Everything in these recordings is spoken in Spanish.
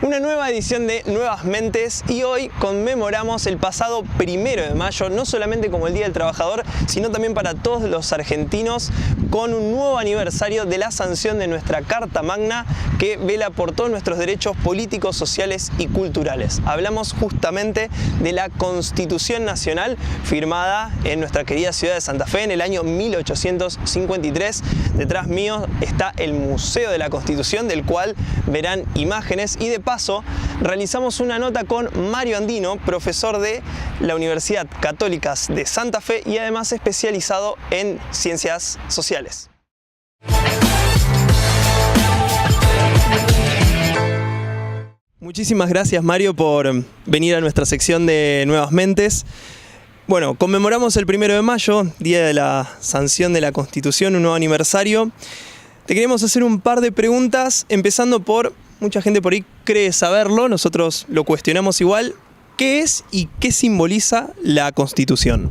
Una nueva edición de Nuevas Mentes y hoy conmemoramos el pasado 1 de mayo, no solamente como el Día del Trabajador, sino también para todos los argentinos, con un nuevo aniversario de la sanción de nuestra Carta Magna que vela por todos nuestros derechos políticos, sociales y culturales. Hablamos justamente de la Constitución Nacional firmada en nuestra querida ciudad de Santa Fe en el año 1853. Detrás mío está el Museo de la Constitución, del cual verán imágenes, y de paso realizamos una nota con Mario Andino, profesor de la Universidad Católica de Santa Fe y además especializado en ciencias sociales. Muchísimas gracias, Mario, por venir a nuestra sección de Nuevas Mentes. Bueno, conmemoramos el 1 de mayo, día de la sanción de la Constitución, un nuevo aniversario. Te queremos hacer un par de preguntas, empezando por, mucha gente por ahí cree saberlo, nosotros lo cuestionamos igual. ¿Qué es y qué simboliza la Constitución?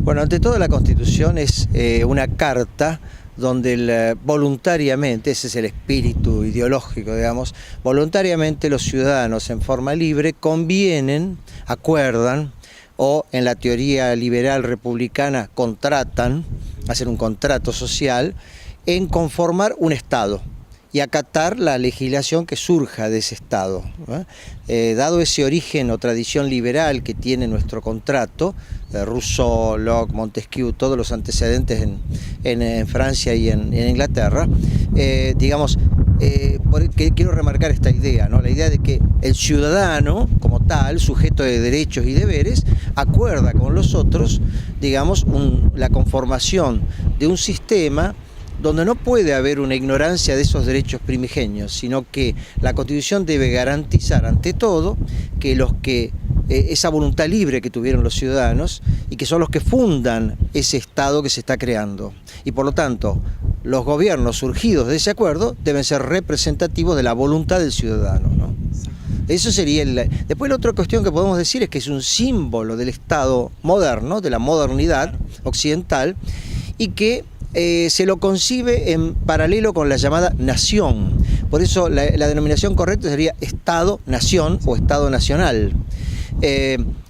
Bueno, ante todo la Constitución es una carta donde voluntariamente, ese es el espíritu ideológico, digamos, voluntariamente los ciudadanos en forma libre convienen, acuerdan, o en la teoría liberal republicana contratan, hacen un contrato social, en conformar un Estado y acatar la legislación que surja de ese Estado. Dado ese origen o tradición liberal que tiene nuestro contrato, Rousseau, Locke, Montesquieu, todos los antecedentes en Francia y en Inglaterra, quiero remarcar esta idea, ¿no? La idea de que el ciudadano, como tal, sujeto de derechos y deberes, acuerda con los otros, la conformación de un sistema donde no puede haber una ignorancia de esos derechos primigenios, sino que la Constitución debe garantizar ante todo que esa voluntad libre que tuvieron los ciudadanos y que son los que fundan ese Estado que se está creando. Y por lo tanto, los gobiernos surgidos de ese acuerdo deben ser representativos de la voluntad del ciudadano, ¿no? Eso sería Después la otra cuestión que podemos decir es que es un símbolo del Estado moderno, de la modernidad occidental, y que se lo concibe en paralelo con la llamada nación. Por eso la denominación correcta sería Estado-nación o Estado nacional.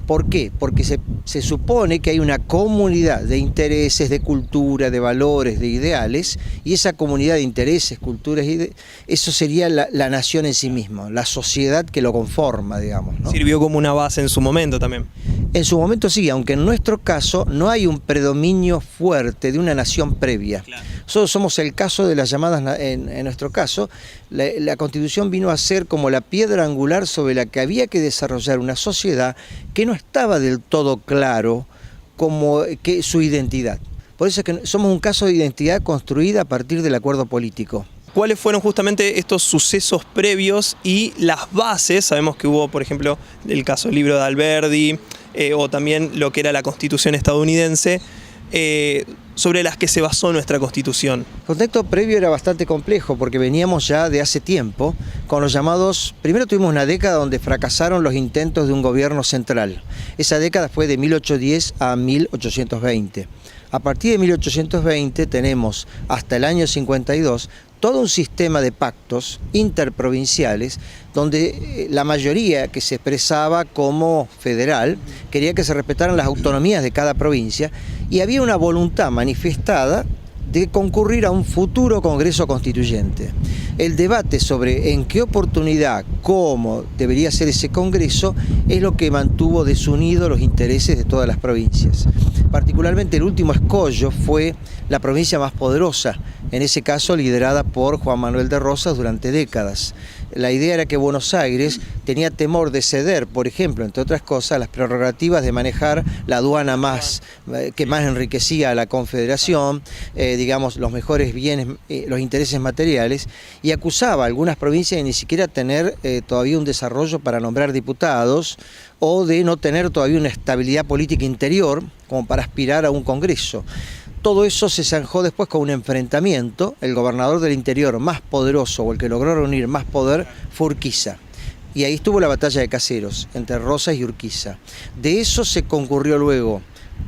¿Por qué? Porque se supone que hay una comunidad de intereses, de cultura, de valores, de ideales, y esa comunidad de intereses, culturas, eso sería la nación en sí misma, la sociedad que lo conforma, digamos, ¿no? Sirvió como una base en su momento también. En su momento sí, aunque en nuestro caso no hay un predominio fuerte de una nación previa. Claro. Nosotros somos el caso de las llamadas, en nuestro caso, la Constitución vino a ser como la piedra angular sobre la que había que desarrollar una sociedad que no estaba del todo claro como que su identidad. Por eso es que somos un caso de identidad construida a partir del acuerdo político. ¿Cuáles fueron justamente estos sucesos previos y las bases? Sabemos que hubo, por ejemplo, el caso del libro de Alberdi, o también lo que era la Constitución estadounidense, sobre las que se basó nuestra Constitución. El contexto previo era bastante complejo porque veníamos ya de hace tiempo con los llamados... Primero tuvimos una década donde fracasaron los intentos de un gobierno central. Esa década fue de 1810 a 1820. A partir de 1820 tenemos hasta el año 52 todo un sistema de pactos interprovinciales donde la mayoría que se expresaba como federal quería que se respetaran las autonomías de cada provincia y había una voluntad manifestada de concurrir a un futuro Congreso Constituyente. El debate sobre en qué oportunidad, cómo debería ser ese Congreso, es lo que mantuvo desunidos los intereses de todas las provincias. Particularmente el último escollo fue la provincia más poderosa, en ese caso liderada por Juan Manuel de Rosas durante décadas. La idea era que Buenos Aires tenía temor de ceder, por ejemplo, entre otras cosas, las prerrogativas de manejar la aduana que más enriquecía a la Confederación, los mejores bienes, los intereses materiales, y acusaba a algunas provincias de ni siquiera tener todavía un desarrollo para nombrar diputados o de no tener todavía una estabilidad política interior como para aspirar a un Congreso. Todo eso se zanjó después con un enfrentamiento. El gobernador del interior más poderoso o el que logró reunir más poder fue Urquiza. Y ahí estuvo la batalla de Caseros, entre Rosas y Urquiza. De eso se concurrió luego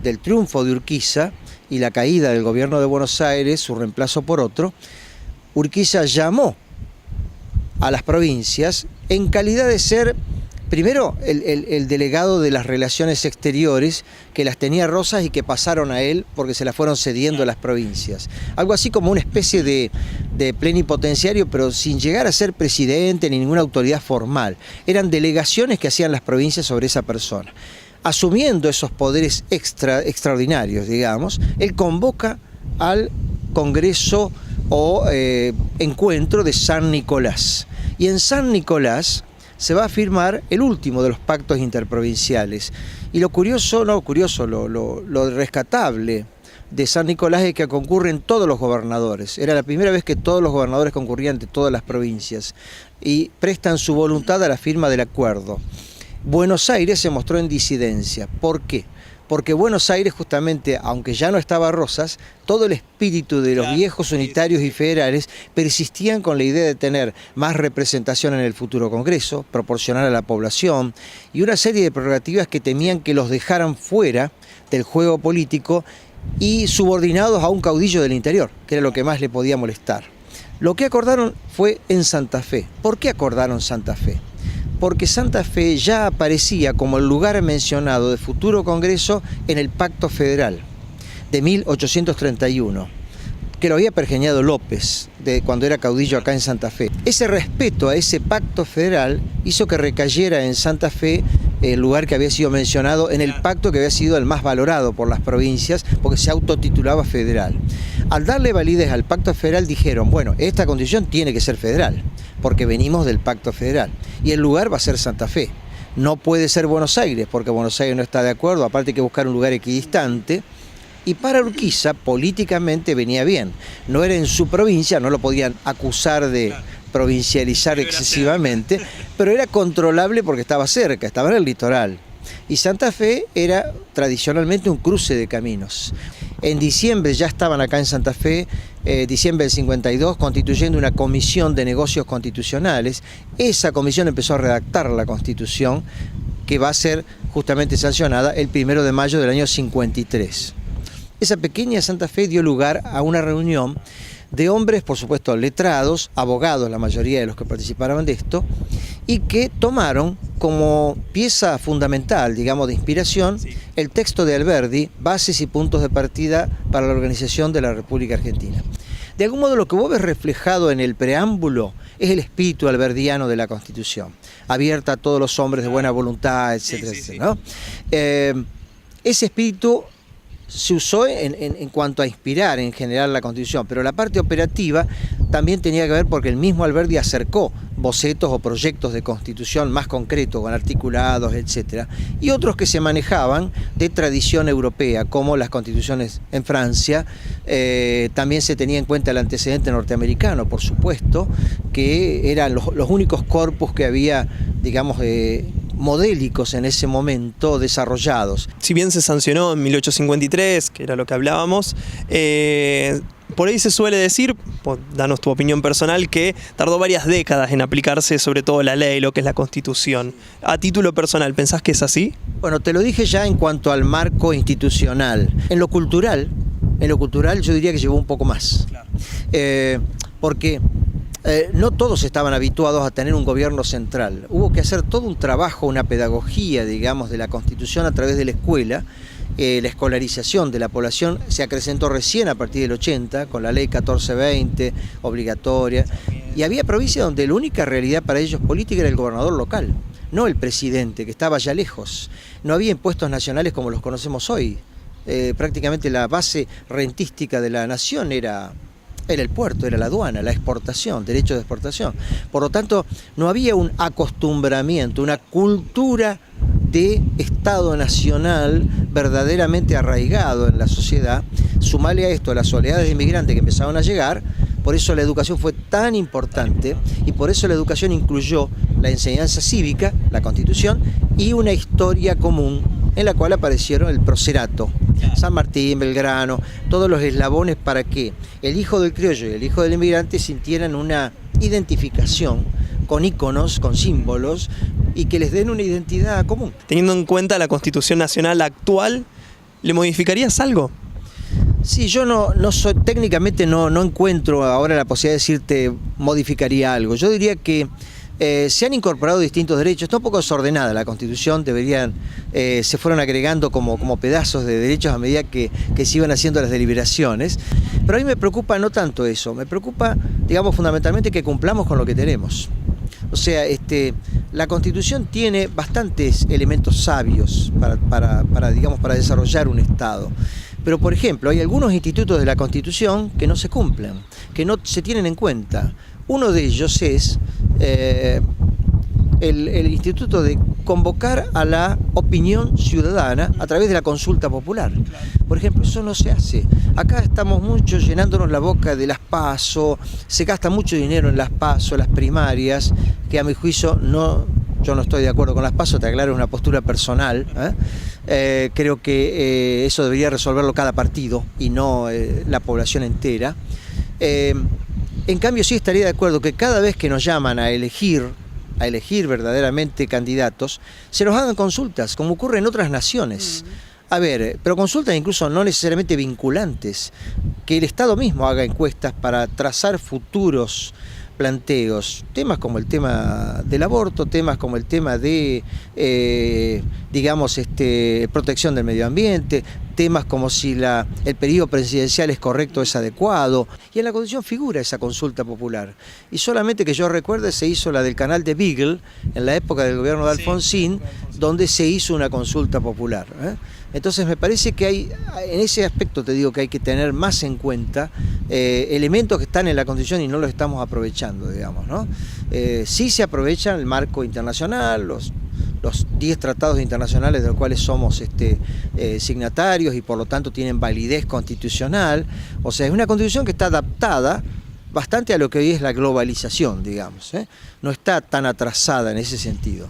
del triunfo de Urquiza y la caída del gobierno de Buenos Aires, su reemplazo por otro. Urquiza llamó a las provincias en calidad de ser, primero, el delegado de las relaciones exteriores, que las tenía Rosas y que pasaron a él porque se las fueron cediendo a las provincias. Algo así como una especie de plenipotenciario, pero sin llegar a ser presidente ni ninguna autoridad formal. Eran delegaciones que hacían las provincias sobre esa persona. Asumiendo esos poderes extraordinarios, digamos, él convoca al Congreso o encuentro de San Nicolás. Y en San Nicolás se va a firmar el último de los pactos interprovinciales. Y lo rescatable de San Nicolás es que concurren todos los gobernadores. Era la primera vez que todos los gobernadores concurrían de todas las provincias y prestan su voluntad a la firma del acuerdo. Buenos Aires se mostró en disidencia. ¿Por qué? Porque Buenos Aires, justamente, aunque ya no estaba Rosas, todo el espíritu de los viejos unitarios y federales persistían con la idea de tener más representación en el futuro Congreso, proporcional a la población, y una serie de prerrogativas que temían que los dejaran fuera del juego político y subordinados a un caudillo del interior, que era lo que más le podía molestar. Lo que acordaron fue en Santa Fe. ¿Por qué acordaron Santa Fe? Porque Santa Fe ya aparecía como el lugar mencionado de futuro Congreso en el Pacto Federal de 1831, que lo había pergeñado López cuando era caudillo acá en Santa Fe. Ese respeto a ese Pacto Federal hizo que recayera en Santa Fe el lugar que había sido mencionado en el pacto que había sido el más valorado por las provincias, porque se autotitulaba federal. Al darle validez al Pacto Federal dijeron, bueno, esta constitución tiene que ser federal, porque venimos del Pacto Federal, y el lugar va a ser Santa Fe. No puede ser Buenos Aires, porque Buenos Aires no está de acuerdo, aparte hay que buscar un lugar equidistante, y para Urquiza políticamente venía bien. No era en su provincia, no lo podían acusar de provincializar excesivamente, pero era controlable porque estaba cerca, estaba en el litoral. Y Santa Fe era tradicionalmente un cruce de caminos. En diciembre ya estaban acá en Santa Fe, diciembre del 52, constituyendo una comisión de negocios constitucionales. Esa comisión empezó a redactar la Constitución, que va a ser justamente sancionada el 1 de mayo del año 53. Esa pequeña Santa Fe dio lugar a una reunión de hombres, por supuesto, letrados, abogados, la mayoría de los que participaron de esto, y que tomaron como pieza fundamental, digamos, de inspiración, el texto de Alberdi, Bases y Puntos de Partida para la Organización de la República Argentina. De algún modo lo que vos ves reflejado en el preámbulo es el espíritu alberdiano de la Constitución, abierta a todos los hombres de buena voluntad, etcétera, etcétera, ¿no? Ese espíritu se usó en cuanto a inspirar en general la Constitución, pero la parte operativa también tenía que ver porque el mismo Alberdi acercó bocetos o proyectos de Constitución más concretos, con articulados, etc. Y otros que se manejaban de tradición europea, como las constituciones en Francia. También se tenía en cuenta el antecedente norteamericano, por supuesto, que eran los únicos corpus que había, digamos, modélicos en ese momento desarrollados. Si bien se sancionó en 1853, que era lo que hablábamos, por ahí se suele decir, danos tu opinión personal, que tardó varias décadas en aplicarse sobre todo la ley, lo que es la Constitución. A título personal, ¿pensás que es así? Bueno, te lo dije ya en cuanto al marco institucional. En lo cultural yo diría que llevó un poco más. Claro. Porque no todos estaban habituados a tener un gobierno central. Hubo que hacer todo un trabajo, una pedagogía, digamos, de la Constitución a través de la escuela. La escolarización de la población se acrecentó recién a partir del 80, con la ley 1420, obligatoria. Y había provincias donde la única realidad para ellos política era el gobernador local, no el presidente, que estaba ya lejos. No había impuestos nacionales como los conocemos hoy. Prácticamente la base rentística de la nación era el puerto, era la aduana, la exportación, derecho de exportación. Por lo tanto, no había un acostumbramiento, una cultura de Estado nacional verdaderamente arraigado en la sociedad. Sumale a esto las oleadas de inmigrantes que empezaron a llegar, por eso la educación fue tan importante y por eso la educación incluyó la enseñanza cívica, la Constitución, y una historia común en la cual aparecieron el procerato, San Martín, Belgrano, todos los eslabones para que el hijo del criollo y el hijo del inmigrante sintieran una identificación con íconos, con símbolos, y que les den una identidad común. Teniendo en cuenta la Constitución Nacional actual, ¿le modificarías algo? Sí, yo no soy, técnicamente no encuentro ahora la posibilidad de decirte modificaría algo. Yo diría que se han incorporado distintos derechos. Está un poco desordenada la Constitución, se fueron agregando como pedazos de derechos a medida que se iban haciendo las deliberaciones. Pero a mí me preocupa no tanto eso, me preocupa, digamos, fundamentalmente que cumplamos con lo que tenemos. O sea, la Constitución tiene bastantes elementos sabios para desarrollar un Estado. Pero, por ejemplo, hay algunos institutos de la Constitución que no se cumplen, que no se tienen en cuenta. Uno de ellos es el instituto de convocar a la opinión ciudadana a través de la consulta popular. Por ejemplo, eso no se hace. Acá estamos mucho llenándonos la boca de las PASO, se gasta mucho dinero en las PASO, las primarias, que a mi juicio yo no estoy de acuerdo con las PASO, te aclaro, es una postura personal. Creo que eso debería resolverlo cada partido y no la población entera. En cambio, sí estaría de acuerdo que cada vez que nos llaman a elegir verdaderamente candidatos, se nos hagan consultas, como ocurre en otras naciones. A ver, pero consultas incluso no necesariamente vinculantes, que el Estado mismo haga encuestas para trazar futuros planteos, temas como el tema del aborto, temas como el tema de, protección del medio ambiente, temas como si el periodo presidencial es correcto, es adecuado, y en la Constitución figura esa consulta popular. Y solamente que yo recuerde se hizo la del canal de Beagle, en la época del gobierno de Alfonsín, donde se hizo una consulta popular. Entonces me parece que en ese aspecto te digo que hay que tener más en cuenta elementos que están en la Constitución y no los estamos aprovechando, digamos, ¿no? Sí se aprovechan el marco internacional, los 10 tratados internacionales de los cuales somos signatarios y por lo tanto tienen validez constitucional. O sea, es una Constitución que está adaptada bastante a lo que hoy es la globalización, digamos, no está tan atrasada en ese sentido.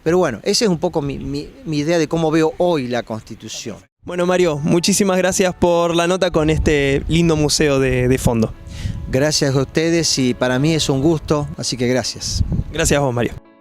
Pero bueno, esa es un poco mi idea de cómo veo hoy la Constitución. Bueno, Mario, muchísimas gracias por la nota con este lindo museo de fondo. Gracias a ustedes y para mí es un gusto, así que gracias. Gracias a vos, Mario.